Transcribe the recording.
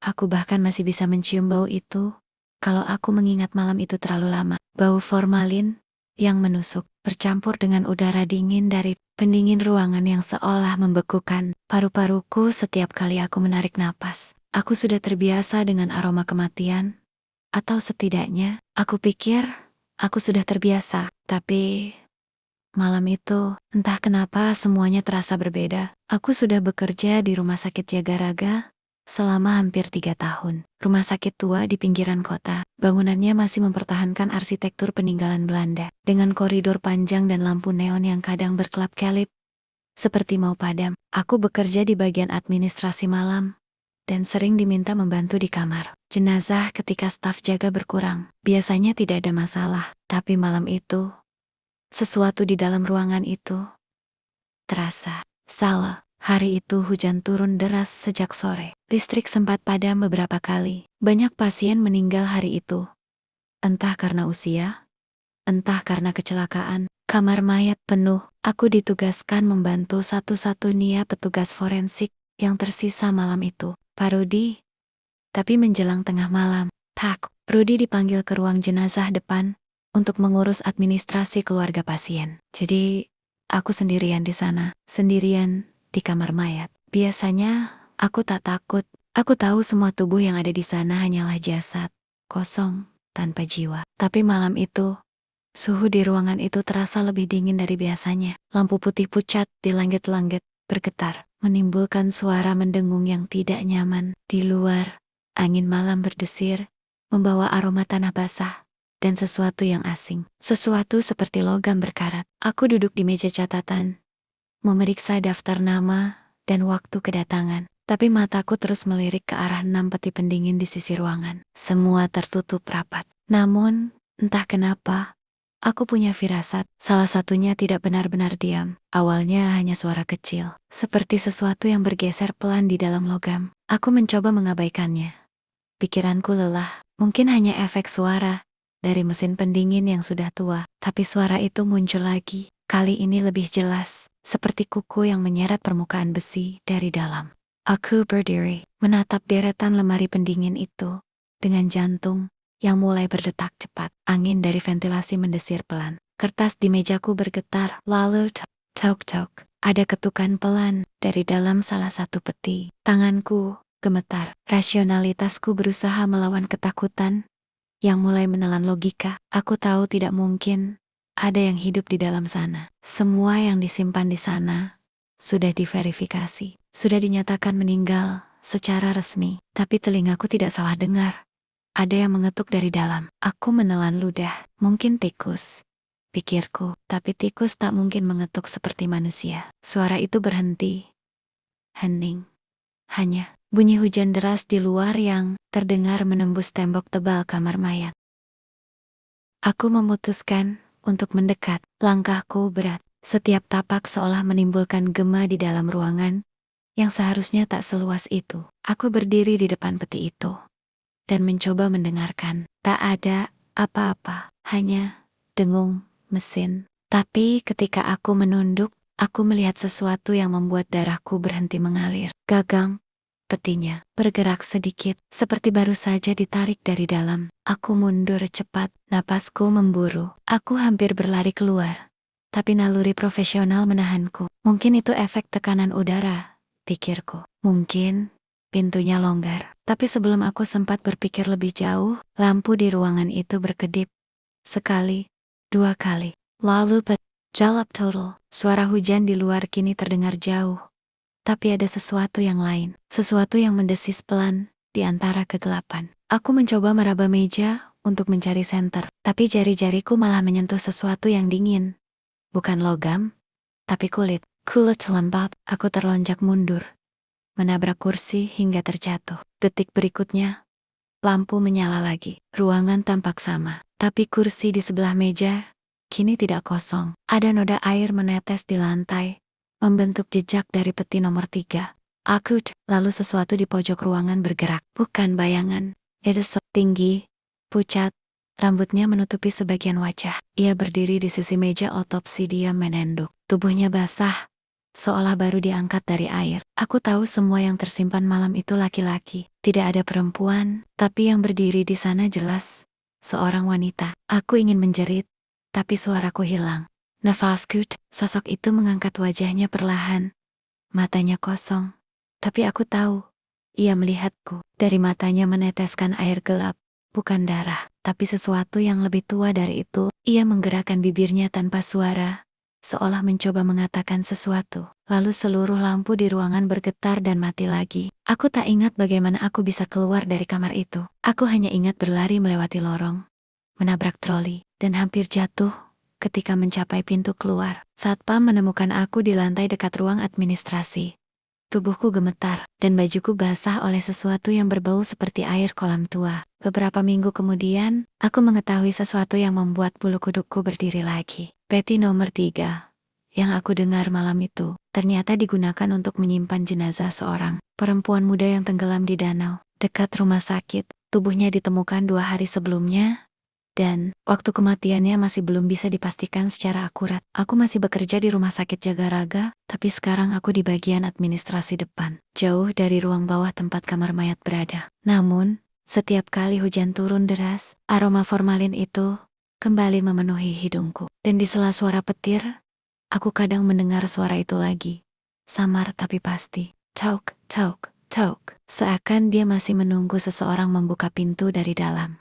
Aku bahkan masih bisa mencium bau itu. Kalau aku mengingat malam itu terlalu lama, bau formalin yang menusuk, bercampur dengan udara dingin dari pendingin ruangan yang seolah membekukan paru-paruku setiap kali aku menarik napas. Aku sudah terbiasa dengan aroma kematian, atau setidaknya, aku pikir aku sudah terbiasa, tapi malam itu, entah kenapa semuanya terasa berbeda. Aku sudah bekerja di Rumah Sakit Jagaraga selama hampir 3 tahun. Rumah sakit tua di pinggiran kota. Bangunannya masih mempertahankan arsitektur peninggalan Belanda, dengan koridor panjang dan lampu neon yang kadang berkelap-kelip, seperti mau padam. Aku bekerja di bagian administrasi malam, dan sering diminta membantu di kamar jenazah ketika staf jaga berkurang. Biasanya tidak ada masalah, tapi malam itu, sesuatu di dalam ruangan itu terasa salah. Hari itu hujan turun deras sejak sore. Listrik sempat padam beberapa kali. Banyak pasien meninggal hari itu. Entah karena usia, entah karena kecelakaan. Kamar mayat penuh. Aku ditugaskan membantu satu-satunya petugas forensik yang tersisa malam itu, Pak Rudi. Tapi menjelang tengah malam, Pak Rudi dipanggil ke ruang jenazah depan untuk mengurus administrasi keluarga pasien. Jadi, aku sendirian di sana, sendirian di kamar mayat. Biasanya, aku tak takut. Aku tahu semua tubuh yang ada di sana hanyalah jasad, kosong, tanpa jiwa. Tapi malam itu, suhu di ruangan itu terasa lebih dingin dari biasanya. Lampu putih pucat di langit-langit bergetar, menimbulkan suara mendengung yang tidak nyaman. Di luar, angin malam berdesir, membawa aroma tanah basah, dan sesuatu yang asing. Sesuatu seperti logam berkarat. Aku duduk di meja catatan, memeriksa daftar nama dan waktu kedatangan. Tapi mataku terus melirik ke arah 6 peti pendingin di sisi ruangan. Semua tertutup rapat. Namun, entah kenapa, aku punya firasat. Salah satunya tidak benar-benar diam. Awalnya hanya suara kecil, seperti sesuatu yang bergeser pelan di dalam logam. Aku mencoba mengabaikannya. Pikiranku lelah. Mungkin hanya efek suara dari mesin pendingin yang sudah tua. Tapi suara itu muncul lagi. Kali ini lebih jelas, seperti kuku yang menyeret permukaan besi dari dalam. Aku berdiri, menatap deretan lemari pendingin itu, dengan jantung yang mulai berdetak cepat. Angin dari ventilasi mendesir pelan. Kertas di mejaku bergetar, lalu tok-tok. Ada ketukan pelan dari dalam salah satu peti. Tanganku gemetar. Rasionalitasku berusaha melawan ketakutan yang mulai menelan logika. Aku tahu tidak mungkin ada yang hidup di dalam sana. Semua yang disimpan di sana sudah diverifikasi, sudah dinyatakan meninggal secara resmi. Tapi telingaku tidak salah dengar. Ada yang mengetuk dari dalam. Aku menelan ludah. Mungkin tikus, pikirku. Tapi tikus tak mungkin mengetuk seperti manusia. Suara itu berhenti. Hening. Hanya bunyi hujan deras di luar yang terdengar menembus tembok tebal kamar mayat. Aku memutuskan untuk mendekat. Langkahku berat. Setiap tapak seolah menimbulkan gema di dalam ruangan yang seharusnya tak seluas itu. Aku berdiri di depan peti itu dan mencoba mendengarkan. Tak ada apa-apa, hanya dengung mesin. Tapi ketika aku menunduk, aku melihat sesuatu yang membuat darahku berhenti mengalir. Gagang petinya bergerak sedikit, seperti baru saja ditarik dari dalam. Aku mundur cepat, napasku memburu. Aku hampir berlari keluar, tapi naluri profesional menahanku. Mungkin itu efek tekanan udara, pikirku. Mungkin pintunya longgar. Tapi sebelum aku sempat berpikir lebih jauh, lampu di ruangan itu berkedip. Sekali, 2 kali. Lalu jalap total. Suara hujan di luar kini terdengar jauh. Tapi ada sesuatu yang lain. Sesuatu yang mendesis pelan di antara kegelapan. Aku mencoba meraba meja untuk mencari senter. Tapi jari-jariku malah menyentuh sesuatu yang dingin. Bukan logam, tapi kulit. Kulit lembab. Aku terlonjak mundur, menabrak kursi hingga terjatuh. Detik berikutnya, lampu menyala lagi. Ruangan tampak sama, tapi kursi di sebelah meja kini tidak kosong. Ada noda air menetes di lantai, membentuk jejak dari peti nomor 3. Lalu sesuatu di pojok ruangan bergerak. Bukan bayangan. Itu tinggi, pucat, rambutnya menutupi sebagian wajah. Ia berdiri di sisi meja otopsi. Dia menenduk. Tubuhnya basah, seolah baru diangkat dari air. Aku tahu semua yang tersimpan malam itu laki-laki. Tidak ada perempuan, tapi yang berdiri di sana jelas seorang wanita. Aku ingin menjerit, tapi suaraku hilang. Nafasku, sosok itu mengangkat wajahnya perlahan. Matanya kosong. Tapi aku tahu, ia melihatku. Dari matanya meneteskan air gelap. Bukan darah, tapi sesuatu yang lebih tua dari itu. Ia menggerakkan bibirnya tanpa suara, seolah mencoba mengatakan sesuatu. Lalu seluruh lampu di ruangan bergetar dan mati lagi. Aku tak ingat bagaimana aku bisa keluar dari kamar itu. Aku hanya ingat berlari melewati lorong, menabrak troli, dan hampir jatuh ketika mencapai pintu keluar. Satpam menemukan aku di lantai dekat ruang administrasi. Tubuhku gemetar, dan bajuku basah oleh sesuatu yang berbau seperti air kolam tua. Beberapa minggu kemudian, aku mengetahui sesuatu yang membuat bulu kudukku berdiri lagi. Peti nomor 3 yang aku dengar malam itu, ternyata digunakan untuk menyimpan jenazah seorang perempuan muda yang tenggelam di danau, dekat rumah sakit. Tubuhnya ditemukan 2 hari sebelumnya, dan waktu kematiannya masih belum bisa dipastikan secara akurat. Aku masih bekerja di rumah sakit Jagaraga, tapi sekarang aku di bagian administrasi depan, jauh dari ruang bawah tempat kamar mayat berada. Namun, setiap kali hujan turun deras, aroma formalin itu kembali memenuhi hidungku. Dan di sela suara petir, aku kadang mendengar suara itu lagi. Samar tapi pasti. Tauk, tauk, tauk. Seakan dia masih menunggu seseorang membuka pintu dari dalam.